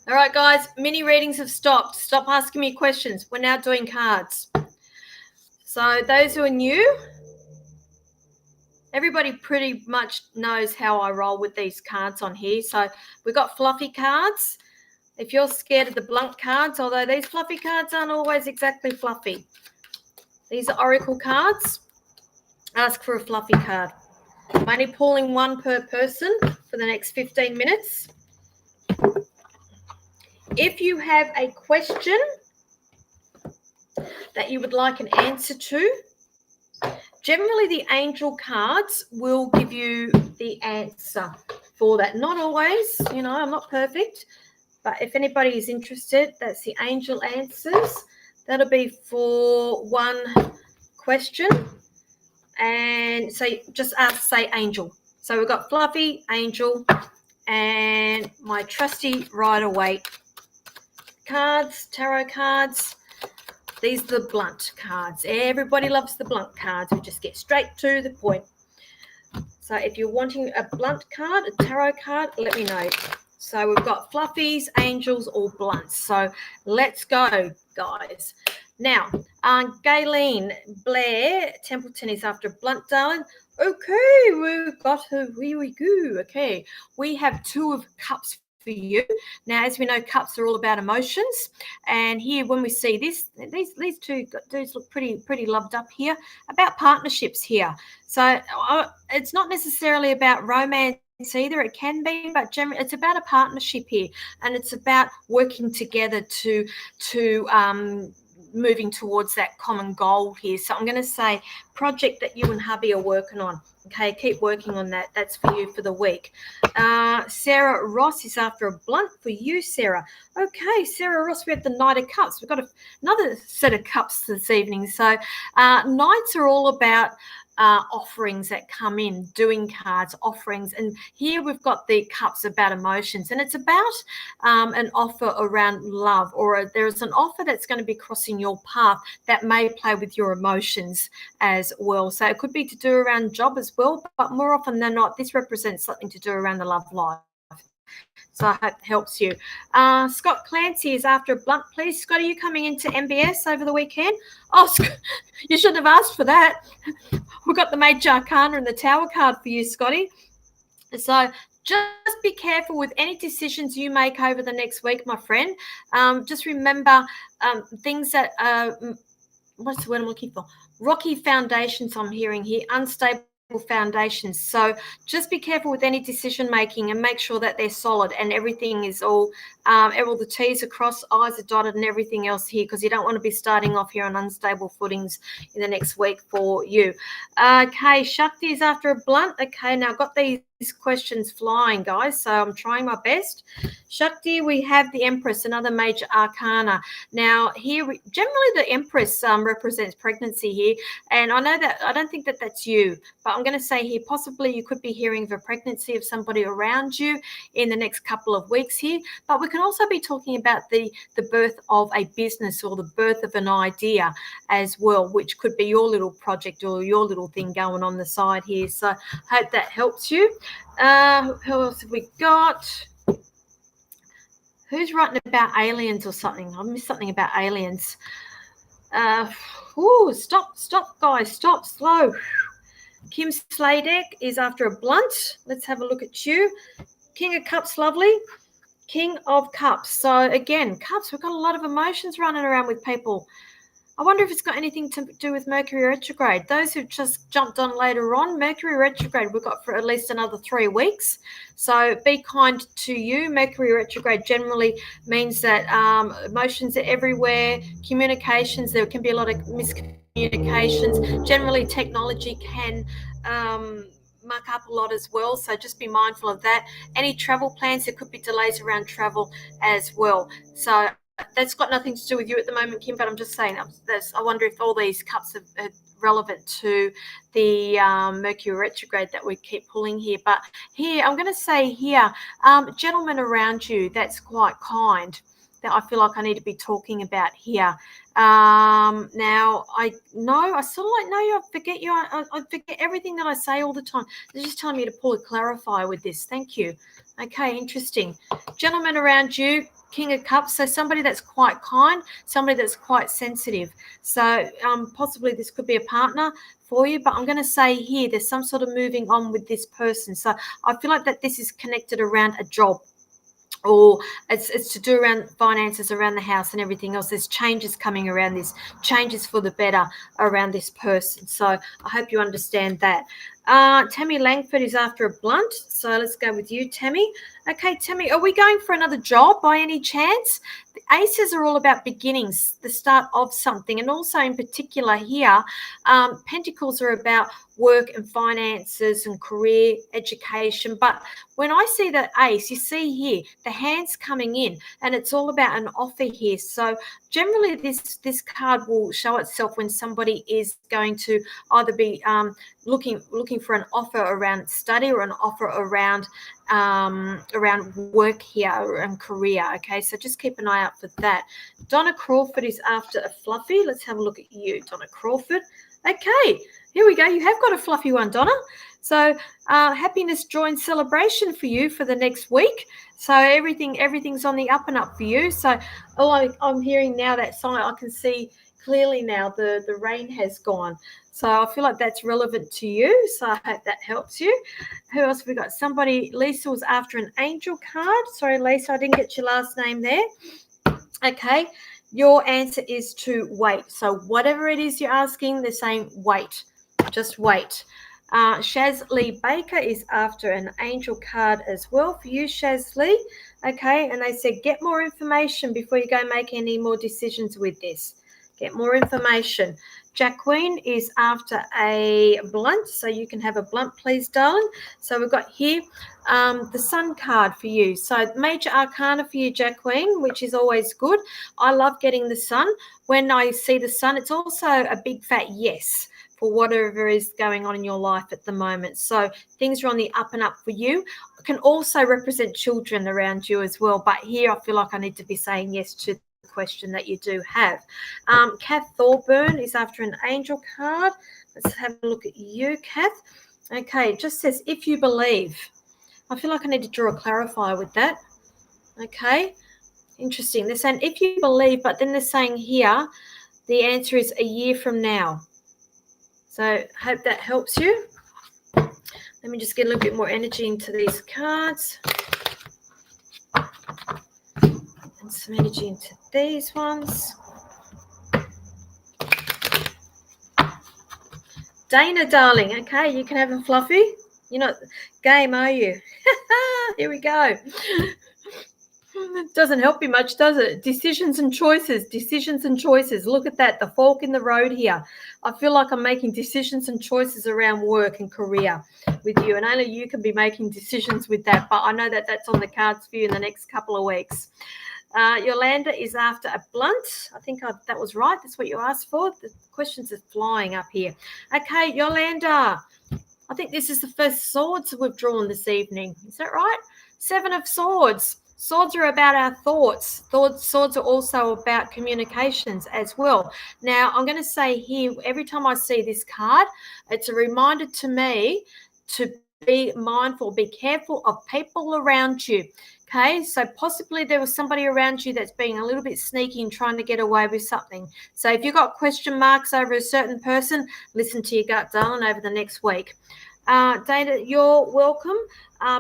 [SPEAKER 1] All right, guys, mini readings have stopped. Stop asking me questions. We're now doing cards. So those who are new, everybody pretty much knows how I roll with these cards on here. So we've got fluffy cards. If you're scared of the blunt cards, although these fluffy cards aren't always exactly fluffy. These are oracle cards. Ask for a fluffy card. I'm only pulling one per person for the next 15 minutes. If you have a question that you would like an answer to, generally the angel cards will give you the answer for that. Not always, I'm not perfect, but if anybody is interested, that's the angel answers. That'll be for one question. And so just say angel. So we've got fluffy, angel, and my trusty Rider-Waite cards, tarot cards. These are the blunt cards. Everybody loves the blunt cards. We just get straight to the point. So if you're wanting a blunt card, a tarot card, let me know. So we've got fluffies, angels, or blunts. So let's go, guys. Now, Gayleen Blair Templeton is after blunt, darling. Okay, we've got her. Here we go. Okay, we have 2 of cups for you. Now, as we know, cups are all about emotions. And here, when we see this, these 2 dudes look pretty loved up here. About partnerships here. So it's not necessarily about romance either. It can be, but generally it's about a partnership here, and it's about working together to moving towards that common goal here. So I'm going to say project that you and hubby are working on. Okay, keep working on that. That's for you for the week. Sarah Ross is after a blunt for you, Sarah. Okay, Sarah Ross, we have the Knight of Cups. We've got another set of cups this evening. So Knights are all about offerings that come in, doing cards, offerings. And here we've got the cups about emotions, and it's about an offer around love, or there's an offer that's going to be crossing your path that may play with your emotions as well. So it could be to do around job as well, but more often than not, this represents something to do around the love life. So I hope it helps you. Scott Clancy is after a blunt, please. Scott, are you coming into MBS over the weekend? Oh, you shouldn't have asked for that. We've got the Major Arcana and the Tower card for you, Scotty. So just be careful with any decisions you make over the next week, my friend. Just remember things that what's the word I'm looking for? Rocky foundations I'm hearing here, unstable foundations. So just be careful with any decision making and make sure that they're solid and everything is all the T's are crossed, I's are dotted, and everything else here, because you don't want to be starting off here on unstable footings in the next week for you. Okay, Shakti is after a blunt. Okay, now I've got these questions flying, guys, so I'm trying my best. Shakti, we have the Empress, another major arcana. Now here, generally the Empress represents pregnancy here, and I know that I don't think that that's you, but I'm going to say here possibly you could be hearing of a pregnancy of somebody around you in the next couple of weeks here, but we can also be talking about the birth of a business or the birth of an idea as well, which could be your little project or your little thing going on the side here. So hope that helps you. Who else have we got? Who's writing about aliens or something? I missed something about aliens. Stop, guys, stop, slow. Kim Sladek is after a blunt. Let's have a look at you. King of Cups, lovely. King of Cups. So again, Cups, we've got a lot of emotions running around with people. I wonder if it's got anything to do with Mercury retrograde. Those who've just jumped on later on, Mercury retrograde we've got for at least another 3 weeks. So be kind to you. Mercury retrograde generally means that emotions are everywhere, communications, there can be a lot of miscommunications. Generally, technology can muck up a lot as well, so just be mindful of that. Any travel plans, there could be delays around travel as well. So that's got nothing to do with you at the moment, Kim, but I'm just saying I wonder if all these cups are relevant to the Mercury retrograde that we keep pulling here. But here, I'm going to say here, gentlemen around you that's quite kind, that I feel like I need to be talking about here. Now, I know, I sort of like know you, I forget you, I forget everything that I say all the time. They're just telling me to pull a clarifier with this. Thank you. Okay, interesting. Gentlemen around you, King of Cups, so somebody that's quite kind, somebody that's quite sensitive. So possibly this could be a partner for you, but I'm going to say here there's some sort of moving on with this person. So I feel like that this is connected around a job, or it's to do around finances, around the house and everything else. There's changes coming around this, changes for the better around this person. So I hope you understand that. Tammy Langford is after a blunt. So let's go with you, Tammy. Okay, Tammy, are we going for another job by any chance? The aces are all about beginnings, the start of something. And also in particular here, pentacles are about work and finances and career, education. But when I see the ace, you see here the hands coming in, and it's all about an offer here. So generally this card will show itself when somebody is going to either be looking for an offer around study or an offer around work here and career. Okay, so just keep an eye out for that. Donna Crawford is after a fluffy. Let's have a look at you, Donna Crawford. Okay, here we go. You have got a fluffy one, Donna. So happiness, joy, and celebration for you for the next week. So everything's on the up and up for you. So I'm hearing now that sign. I can see clearly now the rain has gone. So I feel like that's relevant to you. So I hope that helps you. Who else have we got? Somebody, Lisa was after an angel card. Sorry, Lisa, I didn't get your last name there. Okay, your answer is to wait. So whatever it is you're asking, they're saying wait. Just wait. Shaz Lee Baker is after an angel card as well for you, Shaz Lee. Okay, and they said get more information before you go make any more decisions with this. Get more information. Jacqueline is after a blunt, so you can have a blunt, please, darling. So we've got here the Sun card for you. So major arcana for you, Jacqueline, which is always good. I love getting the Sun. When I see the Sun, it's also a big fat yes for whatever is going on in your life at the moment. So things are on the up and up for you. It can also represent children around you as well. But here I feel like I need to be saying yes to the question that you do have. Kath Thorburn is after an angel card. Let's have a look at you, Kath. Okay, it just says, if you believe. I feel like I need to draw a clarifier with that. Okay, interesting. They're saying if you believe, but then they're saying here, the answer is a year from now. So hope that helps you. Let me just get a little bit more energy into these cards. And some energy into these ones. Dana, darling. Okay, you can have a fluffy. You're not game, are you? Here we go. Doesn't help you much, does it? Decisions and choices, decisions and choices. Look at that, the fork in the road here. I feel like I'm making decisions and choices around work and career with you, and only you can be making decisions with that, but I know that that's on the cards for you in the next couple of weeks. Yolanda is after a blunt. I think that was right. That's what you asked for. The questions are flying up here. Okay, Yolanda, I think this is the first swords we've drawn this evening. Is that right? 7 of Swords. Swords are about our thoughts. Swords are also about communications as well. Now, I'm going to say here, every time I see this card, it's a reminder to me to be mindful, be careful of people around you. Okay, so possibly there was somebody around you that's being a little bit sneaky and trying to get away with something. So if you've got question marks over a certain person, listen to your gut, darling, over the next week. Dana, you're welcome.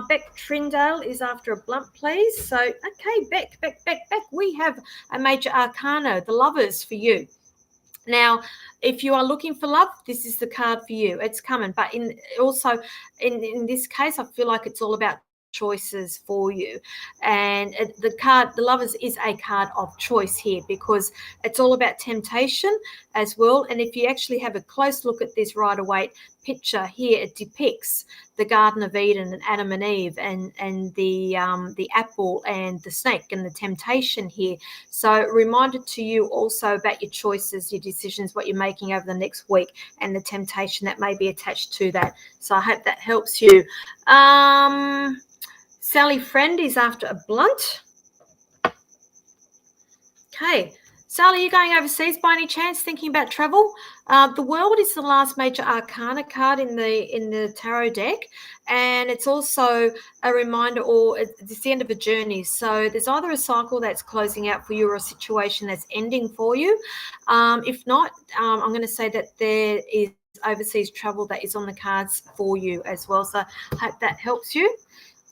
[SPEAKER 1] Beck Trindale is after a blunt, please. So, okay, Beck, we have a major arcana, the Lovers, for you. Now, if you are looking for love, this is the card for you. It's coming. But in this case, I feel like it's all about choices for you, and the card, the Lovers, is a card of choice here because it's all about temptation as well. And if you actually have a close look at this Rider-Waite picture here, it depicts the Garden of Eden and Adam and Eve and the apple and the snake and the temptation here. So reminder to you also about your choices, your decisions, what you're making over the next week, and the temptation that may be attached to that. So I hope that helps you. Sally Friend is after a blunt. Okay. Sally, you going overseas by any chance, thinking about travel? The World is the last major arcana card in the tarot deck, and it's also a reminder, or it's the end of a journey. So there's either a cycle that's closing out for you or a situation that's ending for you. If not, I'm going to say that there is overseas travel that is on the cards for you as well. So I hope that helps you.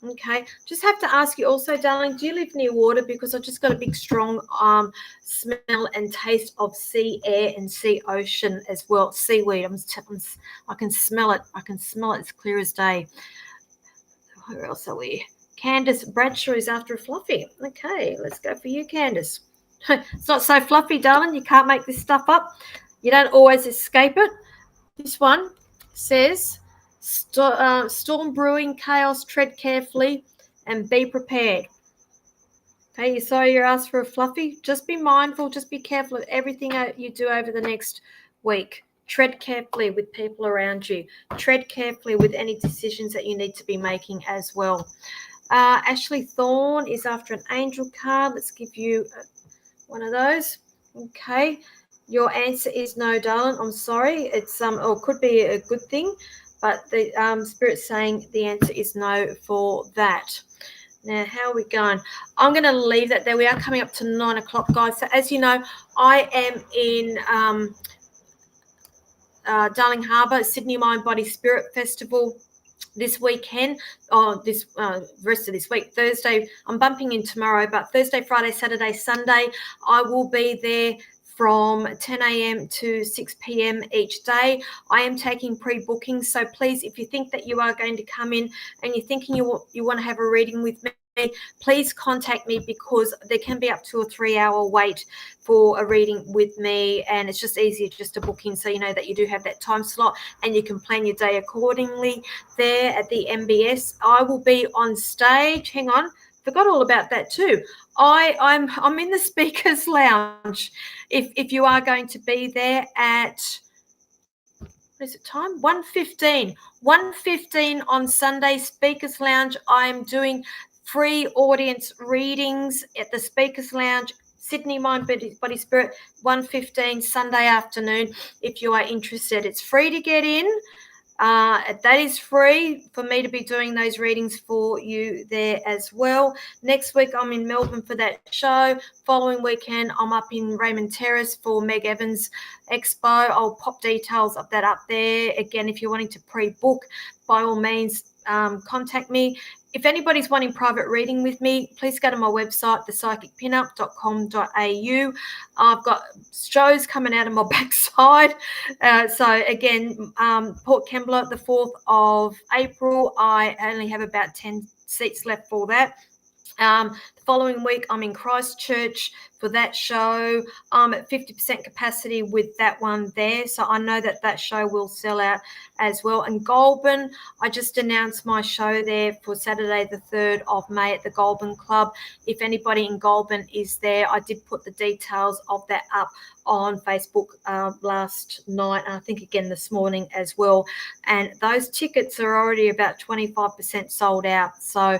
[SPEAKER 1] Okay, just have to ask you also, darling, do you live near water? Because I've just got a big, strong smell and taste of sea air and sea ocean as well. Seaweed. I can smell it. I can smell it as clear as day. Where else are we? Candace Bradshaw is after a fluffy. Okay, let's go for you, Candace. It's not so fluffy, darling. You can't make this stuff up. You don't always escape it. This one says, storm brewing, chaos, tread carefully and be prepared. Okay, you saw you're asked for a fluffy. Just be mindful, just be careful of everything you do over the next week. Tread carefully with people around you. Tread carefully with any decisions that you need to be making as well. Ashley Thorne is after an angel card. Let's give you one of those. Okay, your answer is no, darling. I'm sorry. It's or could be a good thing, but the Spirit's saying the answer is no for that. Now, how are we going? I'm going to leave that there. We are coming up to 9 o'clock, guys. So as you know, I am in Darling Harbour, Sydney Mind Body Spirit Festival this weekend, or this rest of this week. Thursday, I'm bumping in tomorrow, but Thursday, Friday, Saturday, Sunday, I will be there from 10 a.m. to 6 p.m. each day. I am taking pre-bookings, so please, if you think that you are going to come in and you're thinking you want to have a reading with me, please contact me, because there can be up to a 3-hour wait for a reading with me, and it's just easier just to book in so you know that you do have that time slot and you can plan your day accordingly there at the MBS. I will be on stage. Hang on, forgot all about that too. I'm in the speakers lounge. If you are going to be there at, what is it time? 1:15 on Sunday, speakers lounge. I am doing free audience readings at the speakers lounge, Sydney Mind Body Spirit, 1:15 Sunday afternoon. If you are interested, it's free to get in. That is free for me to be doing those readings for you there as well. Next week, I'm in Melbourne for that show. Following weekend, I'm up in Raymond Terrace for Meg Evans Expo. I'll pop details of that up there. Again, if you're wanting to pre-book, by all means, contact me. If anybody's wanting private reading with me, please go to my website, thepsychicpinup.com.au. I've got shows coming out of my backside. So again, Port Kembla, the 4th of April, I only have about 10 seats left for that. The following week, I'm in Christchurch for that show. I'm at 50% capacity with that one there. So I know that show will sell out as well. And Goulburn, I just announced my show there for Saturday, the 3rd of May at the Goulburn Club. If anybody in Goulburn is there, I did put the details of that up on Facebook last night, and I think again this morning as well. And those tickets are already about 25% sold out. So,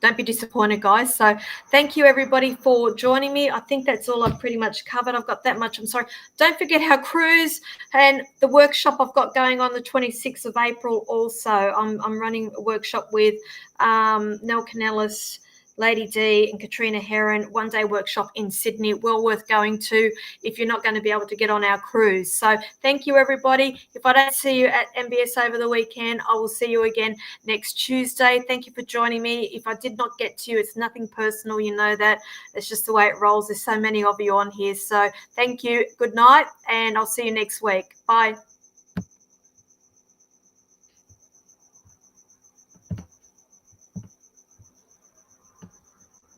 [SPEAKER 1] don't be disappointed, guys. So thank you, everybody, for joining me. I think that's all I've pretty much covered. I've got that much. I'm sorry. Don't forget our cruise and the workshop I've got going on the 26th of April also. I'm running a workshop with Nell Canellis, Lady D and Katrina Heron, one-day workshop in Sydney. Well worth going to if you're not going to be able to get on our cruise. So thank you, everybody. If I don't see you at MBS over the weekend, I will see you again next Tuesday. Thank you for joining me. If I did not get to you, it's nothing personal. You know that. It's just the way it rolls. There's so many of you on here. So thank you. Good night, and I'll see you next week. Bye.